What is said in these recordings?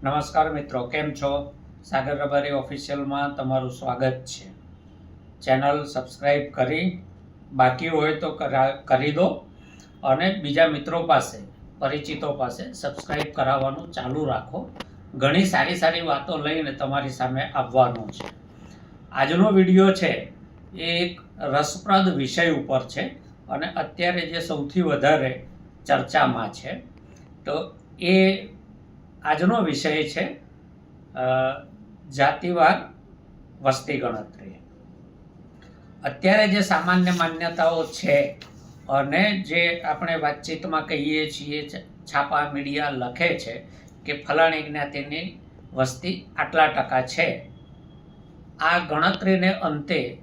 નમસ્કાર મિત્રો, કેમ છો? સાગર રબારી ઓફિશિયલમાં તમારું સ્વાગત છે. ચેનલ સબસ્ક્રાઈબ કરી બાકી હોય તો કરી દો અને બીજા મિત્રો પાસે, પરિચિતો પાસે સબસ્ક્રાઈબ કરાવવાનું ચાલુ રાખો. ઘણી સારી સારી વાતો લઈને તમારી સામે આવવાનો છે. આજનો વિડીયો છે એ એક રસપ્રદ વિષય ઉપર છે અને અત્યારે જે સૌથી વધારે ચર્ચામાં છે તો એ આજનો વિષય છે જાતિવાર વસ્તી ગણતરી. અત્યારે જે સામાન્ય માન્યતાઓ છે અને જે આપણે વાતચીતમાં કહીએ છીએ, છાપા મીડિયા લખે છે કે ફલાણી જ્ઞાતિની વસ્તી આટલા ટકા છે, આ ગણતરીને અંતે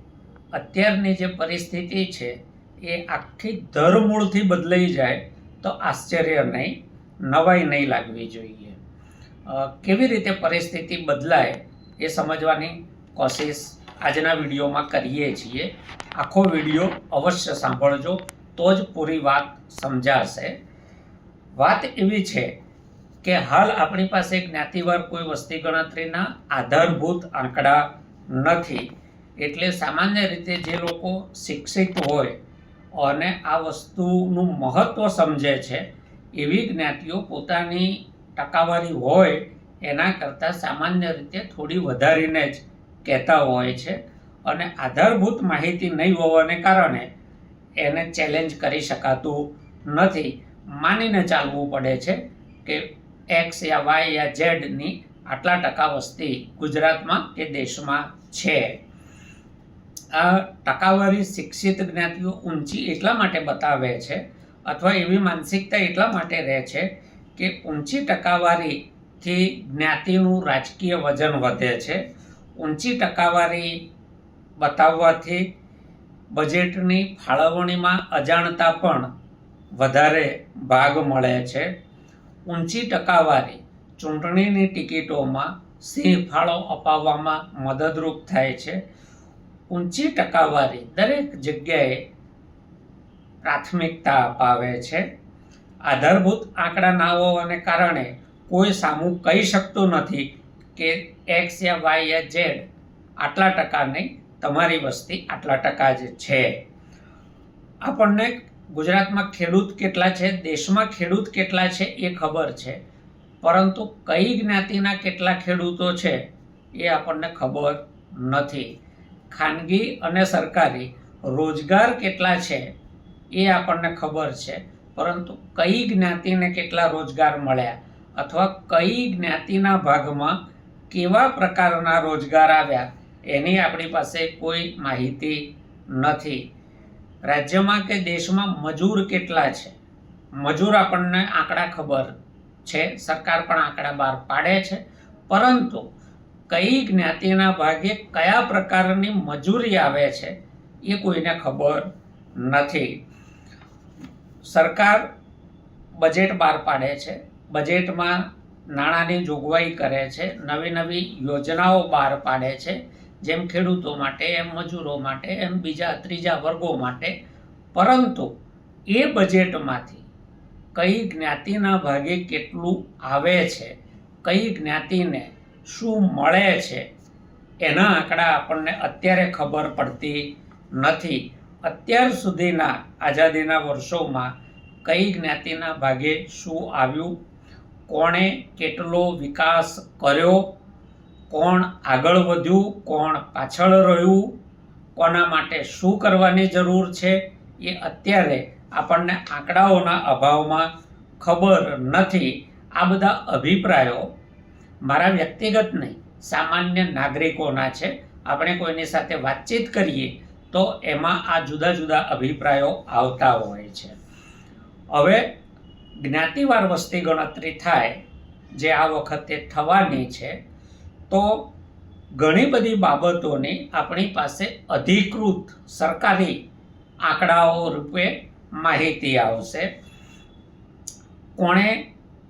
અત્યારની જે પરિસ્થિતિ છે એ આખી ધરમૂળથી બદલાઈ જાય તો આશ્ચર્ય નહીં, નવાઈ નહીં લાગવી જોઈએ. કેવી રીતે પરિસ્થિતિ બદલાય એ સમજવાની કોશિશ આજના વિડીયોમાં કરીએ છીએ. આખો વિડીયો અવશ્ય સાંભળજો તો જ પૂરી વાત સમજાશે. વાત એવી છે કે હાલ આપણી પાસે જ્ઞાતિવાર કોઈ વસ્તી ગણતરીના આધારભૂત આંકડા નથી. એટલે સામાન્ય રીતે જે લોકો શિક્ષિત હોય અને આ વસ્તુનું મહત્ત્વ સમજે છે એવી જ્ઞાતિઓ પોતાની ટકાવારી હોય એના કરતાં સામાન્ય રીતે થોડી વધારીને જ કહેતા હોય છે અને આધારભૂત માહિતી નહીં હોવાને કારણે એને ચેલેન્જ કરી શકાતું નથી. માનીને ચાલવું પડે છે કે એક્સ યા વાય યા ઝેડની આટલા ટકા વસ્તી ગુજરાતમાં કે દેશમાં છે. આ ટકાવારી શિક્ષિત જ્ઞાતિઓ ઊંચી એટલા માટે બતાવે છે અથવા એવી માનસિકતા એટલા માટે રહે છે કે ઊંચી ટકાવારીથી જ્ઞાતિનું રાજકીય વજન વધે છે. ઊંચી ટકાવારી બતાવવાથી બજેટની ફાળવણીમાં અજાણતા પણ વધારે ભાગ મળે છે. ઊંચી ટકાવારી ચૂંટણીની ટિકિટોમાં સિંહ ફાળો અપાવવામાં મદદરૂપ થાય છે. ઊંચી ટકાવારી દરેક જગ્યાએ પ્રાથમિકતા અપાવે છે. આધારભૂત આંકડા ના હોવાને કારણે કોઈ સામું કહી શકતું નથી કે એક્સ યા વાય યા ઝેડ આટલા ટકા નહીં, તમારી વસ્તી આટલા ટકા જ છે. આપણને ગુજરાતમાં ખેડૂત કેટલા છે, દેશમાં ખેડૂત કેટલા છે એ ખબર છે, પરંતુ કઈ જ્ઞાતિના કેટલા ખેડૂતો છે એ આપણને ખબર નથી. ખાનગી અને સરકારી રોજગાર કેટલા છે એ આપણને ખબર છે, પરંતુ કઈ જ્ઞાતિને કેટલા રોજગાર મળ્યા અથવા કઈ જ્ઞાતિના ભાગમાં કેવા પ્રકારના રોજગાર આવ્યા એની આપણી પાસે કોઈ માહિતી નથી. રાજ્યમાં કે દેશમાં મજૂર કેટલા છે, મજૂર આપણને આંકડા ખબર છે, સરકાર પણ આંકડા બહાર પાડે છે, પરંતુ કઈ જ્ઞાતિના ભાગે કયા પ્રકારની મજૂરી આવે છે એ કોઈને ખબર નથી. સરકાર બજેટ બહાર પાડે છે, બજેટમાં નાણાંની જોગવાઈ કરે છે, નવી નવી યોજનાઓ બહાર પાડે છે, જેમ ખેડૂતો માટે, એમ મજૂરો માટે, એમ બીજા ત્રીજા વર્ગો માટે, પરંતુ એ બજેટમાંથી કઈ જ્ઞાતિના ભાગે કેટલું આવે છે, કઈ જ્ઞાતિને શું મળે છે એના આંકડા આપણને અત્યારે ખબર પડતી નથી. અત્યાર સુધીના આઝાદીના વર્ષોમાં કઈ જ્ઞાતિના ભાગે શું આવ્યું, કોણે કેટલો વિકાસ કર્યો, કોણ આગળ વધ્યું, કોણ પાછળ રહ્યું, કોના માટે શું કરવાની જરૂર છે એ અત્યારે આપણને આંકડાઓના અભાવમાં ખબર નથી. આ બધા અભિપ્રાયો મારા વ્યક્તિગત નહીં, સામાન્ય નાગરિકોના છે. આપણે કોઈની સાથે વાતચીત કરીએ તો એમાં આ જુદા જુદા અભિપ્રાયો આવતા હોય છે. હવે જ્ઞાતિવાર વસ્તી ગણતરી થાય, જે આ વખતે થવાની છે, તો ઘણી બધી બાબતોની આપણી પાસે અધિકૃત સરકારી આંકડાઓ રૂપે માહિતી આવશે. કોણે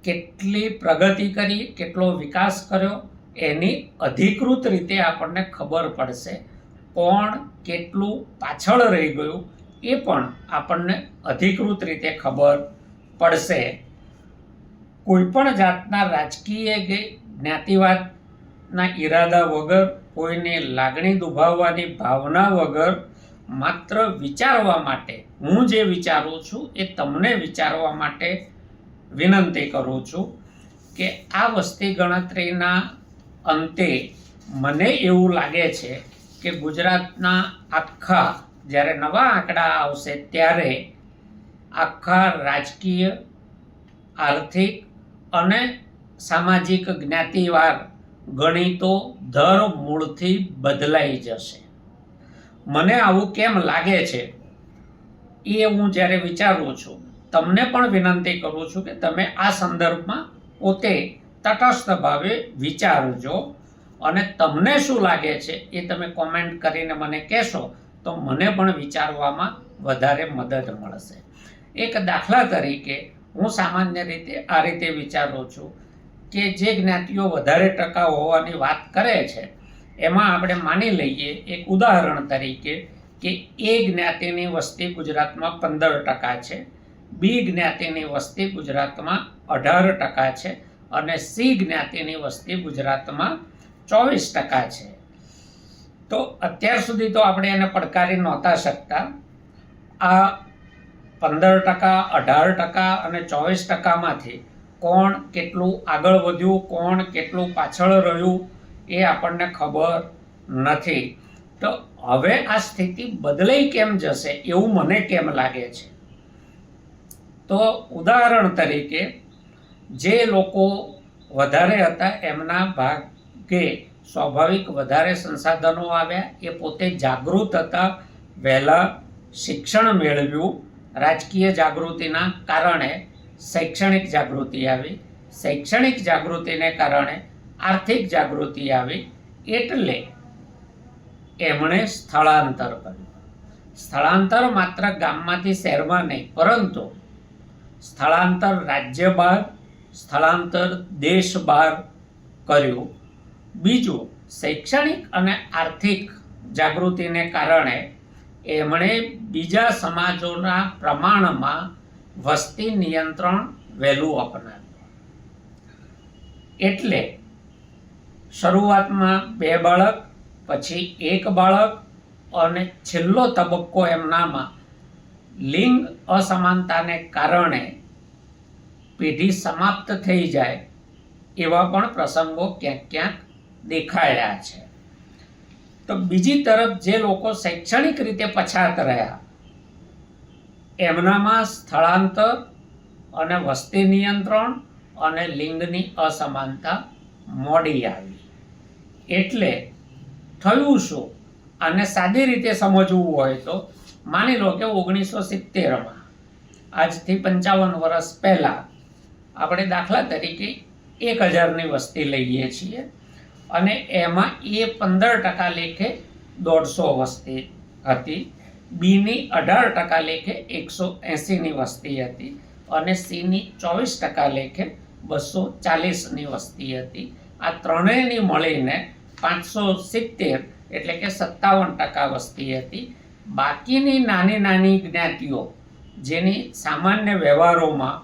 કેટલી પ્રગતિ કરી, કેટલો વિકાસ કર્યો એની અધિકૃત રીતે આપણને ખબર પડશે. કોણ કેટલું પાછળ રહી ગયું એ પણ આપણને અધિકૃત રીતે ખબર પડશે. કોઈપણ જાતના રાજકીય કે જ્ઞાતિવાદના ઈરાદા વગર, કોઈની લાગણી દુભાવવાની ભાવના વગર, માત્ર વિચારવા માટે, હું જે વિચારું છું એ તમને વિચારવા માટે વિનંતી કરું છું કે આ વસ્તી ગણતરીના અંતે મને એવું લાગે છે કે ગુજરાતના આખા, જ્યારે નવા આંકડા આવશે ત્યારે આખા રાજકીય, આર્થિક અને સામાજિક જ્ઞાતિવાર ગણિતો દર મૂળથી બદલાઈ જશે. મને આવું કેમ લાગે છે એ હું જ્યારે વિચારું છું, તમને પણ વિનંતી કરું છું કે તમે આ સંદર્ભમાં પોતે તટસ્થ ભાવે વિચારજો અને તમને શું લાગે છે એ તમે કોમેન્ટ કરીને મને કહેશો તો મને પણ વિચારવામાં વધારે મદદ મળશે. એક દાખલા તરીકે હું સામાન્ય રીતે આ રીતે વિચારું છું કે જે જ્ઞાતિઓ વધારે ટકા હોવાની વાત કરે છે એમાં આપણે માની લઈએ એક ઉદાહરણ તરીકે કે એ જ્ઞાતિની વસ્તી ગુજરાતમાં 15% છે, બી જ્ઞાતિની વસ્તી ગુજરાતમાં 18% છે અને સી જ્ઞાતિની વસ્તી ગુજરાતમાં 24% છે. તો અત્યાર સુધી તો આપણે એને પડકારી નહોતા શકતા. આ 15%, 18% અને 24%માંથી કોણ કેટલું આગળ વધ્યું, કોણ કેટલું પાછળ રહ્યું એ આપણને ખબર નથી. તો હવે આ સ્થિતિ બદલાઈ કેમ જશે એવું મને કેમ લાગે છે? તો ઉદાહરણ તરીકે જે લોકો વધારે હતા એમના ભાગે સ્વાભાવિક વધારે સંસાધનો આવ્યા, એ પોતે જાગૃત હતા, વહેલા શિક્ષણ મેળવ્યું, રાજકીય જાગૃતિના કારણે શૈક્ષણિક જાગૃતિ આવી, શૈક્ષણિક જાગૃતિને કારણે આર્થિક જાગૃતિ આવી, એટલે એમણે સ્થળાંતર કર્યું. સ્થળાંતર માત્ર ગામમાંથી શહેરમાં નહીં, પરંતુ સ્થળાંતર રાજ્ય બહાર, સ્થળાંતર દેશ બહાર કર્યું. બીજું, શૈક્ષણિક અને આર્થિક જાગૃતિને કારણે એમણે બીજા સમાજોના પ્રમાણમાં વસ્તી નિયંત્રણ વહેલું અપનાવ્યું. એટલે શરૂઆતમાં 2 બાળક, પછી 1 બાળક અને છેલ્લો તબક્કો એમનામાં લિંગ અસમાનતાને કારણે પેઢી સમાપ્ત થઈ જાય એવા પણ પ્રસંગો ક્યાંક ક્યાંક દેખાયા છે. તો બીજી તરફ જે લોકો શૈક્ષણિક રીતે પછાત રહ્યા એમનામાં સ્થળાંતર અને વસ્તી નિયંત્રણ અને લિંગની અસમાનતા મોડી આવી. એટલે થયું શું? આને સાદી રીતે સમજવું હોય તો માની લો કે 1970માં, આજથી 55 વર્ષ પહેલાં, આપણે દાખલા તરીકે 1000ની વસ્તી લઈએ છીએ અને એમાં એ 15% લેખે 150 વસ્તી હતી, બીની 18% લેખે 180ની વસ્તી હતી અને સીની 24% લેખે 240ની વસ્તી હતી. આ ત્રણેયની મળીને 570 એટલે કે 57% વસ્તી હતી. બાકીની નાની નાની જ્ઞાતિઓ જેની સામાન્ય વ્યવહારોમાં,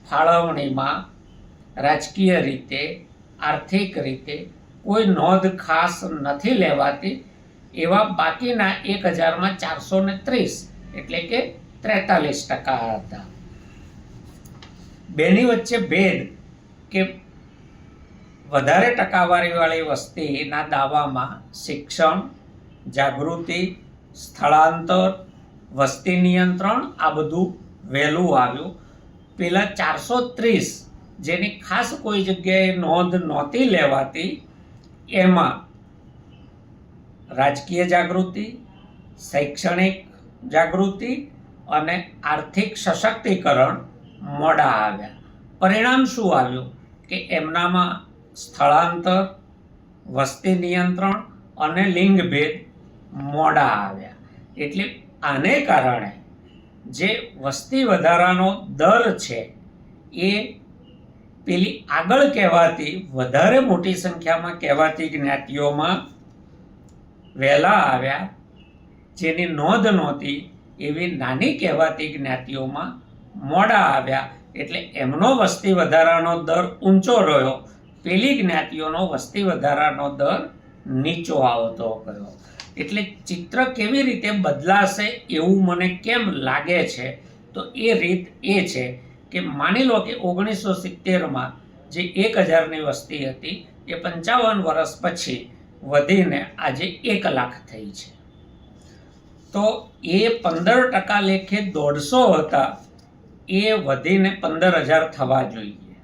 ફાળવણીમાં, રાજકીય રીતે, આર્થિક રીતે કોઈ નોંધ ખાસ નથી લેવાતી, એવા બાકીના 1000માં 430 એટલે કે 43% હતા. બેની વચ્ચે ભેદ કે વધારે ટકાવારીવાળી વસ્તીના દાવામાં શિક્ષણ, જાગૃતિ, સ્થળાંતર, વસ્તી નિયંત્રણ આ બધું વહેલું આવ્યું. પેલા 430 જેની ખાસ કોઈ જગ્યાએ નોંધ નહોતી લેવાતી એમાં રાજકીય જાગૃતિ, શૈક્ષણિક જાગૃતિ અને આર્થિક સશક્તિકરણ મોડા આવ્યા. પરિણામ શું આવ્યું કે એમનામાં સ્થળાંતર, વસ્તી નિયંત્રણ અને લિંગભેદ મોડા આવ્યા. એટલે આને કારણે જે વસ્તી વધારાનો દર છે એ પેલી આગળ કહેવાતી વધારે મોટી સંખ્યામાં કહેવાતી જ્ઞાતિઓમાં વહેલા આવ્યા, જેની નોંધ નહોતી એવી નાની કહેવાતી જ્ઞાતિઓમાં મોડા આવ્યા. એટલે એમનો વસ્તી વધારાનો દર ઊંચો રહ્યો પેલી જ્ઞાતિઓનો વસ્તી વધારાનો દર નીચો આવતો ગયો. એટલે ચિત્ર કેવી રીતે બદલાશે એવું મને કેમ લાગે છે, તો એ રીત એ છે કે માની લો કે 1970માં જે 1000ની વસ્તી હતી એ 55 વર્ષ પછી વધીને આજે 1 લાખ થઈ છે. તો એ 15% લેખે 150 હતા, એ વધીને 15,000 થવા જોઈએ.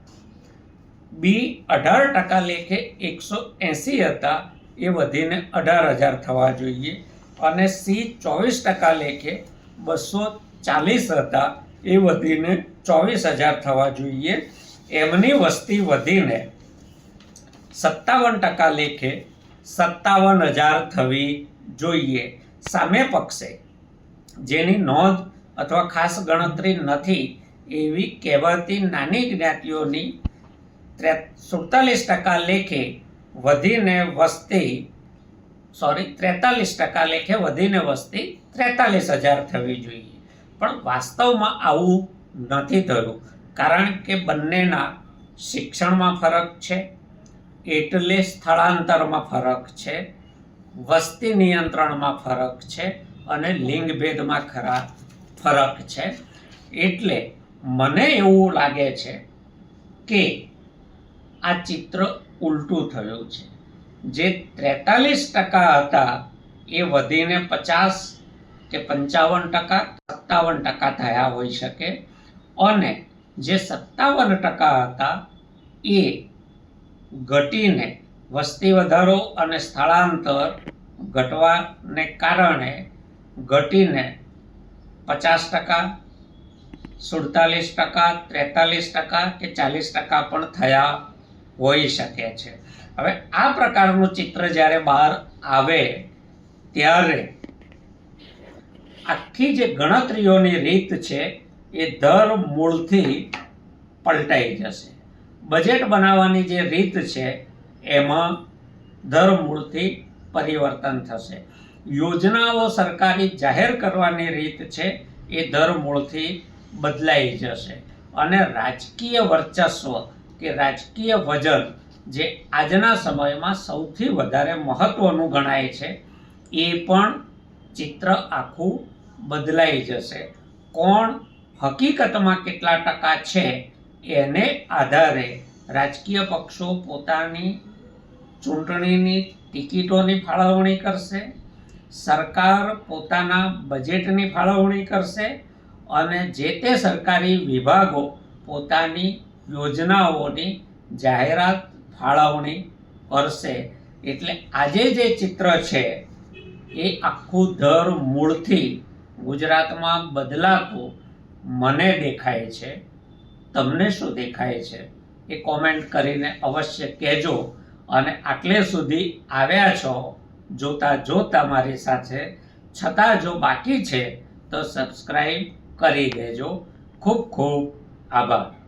બી 18% લેખે 180 હતા, એ વધીને 18,000 થવા જોઈએ. અને સી 24% લેખે 240 હતા, એ વધીને 24,000 થવા જોઈએ. એમની વસ્તી વધીને 57% લેખે 57,000 થવી જોઈએ. સામે પક્ષે જેની નોંધ અથવા ખાસ ગણતરી નથી એવી કહેવાતી નાની જ્ઞાતિઓની 47% લેખે વધીને વસ્તી 43% લેખે વધીને વસ્તી 43,000 થવી જોઈએ. પણ વાસ્તવમાં આવું નથી થયું, કારણ કે બંનેના શિક્ષણમાં ફરક છે, એટલે સ્થળાંતરમાં ફરક છે, વસ્તી નિયંત્રણમાં ફરક છે અને લિંગભેદમાં ફરક છે. એટલે મને એવું લાગે છે કે આ ચિત્ર ઉલટું થયું છે. જે 43% હતા એ વધીને 50 કે 55%, 57% થયા હોઈ શકે, અને જે 57% હતા એ ઘટીને વસ્તી વધારો અને સ્થળાંતર ઘટવાને કારણે ઘટીને 50%, 47%, 43% કે 40% પણ થયા હોઈ શકે છે. હવે આ પ્રકારનું ચિત્ર જ્યારે બહાર આવે ત્યારે આખી જે ગણતરીઓની રીત છે એ ધરમૂળથી પલટાઈ જશે. બજેટ બનાવવાની જે રીત છે એમાં ધરમૂળથી પરિવર્તન થશે. યોજનાઓ સરકારી જાહેર કરવાની રીત છે એ ધરમૂળથી બદલાઈ જશે. અને રાજકીય વર્ચસ્વ કે રાજકીય વજન જે આજના સમયમાં સૌથી વધારે મહત્વનું ગણાય છે એ પણ ચિત્ર આખું બદલાઈ જશે. કોણ હકીકતમાં કેટલા ટકા છે એને આધારે રાજકીય પક્ષો પોતાની ચૂંટણીની ટિકિટોની ફાળવણી કરશે, સરકાર પોતાના બજેટની ફાળવણી કરશે અને જે તે સરકારી વિભાગો પોતાની યોજનાઓની જાહેરાત ફાળવણી કરશે. એટલે આજે જે ચિત્ર છે એ આખું ધરમૂળથી ગુજરાતમાં બદલાતું મને દેખાય છે. તમને શું દેખાય છે એ કોમેન્ટ કરીને અવશ્ય કહેજો. અને આટલે સુધી આવ્યા છો જોતા મારી સાથે, છતાં જો બાકી છે તો સબસ્ક્રાઈબ કરી દેજો. ખૂબ ખૂબ આભાર.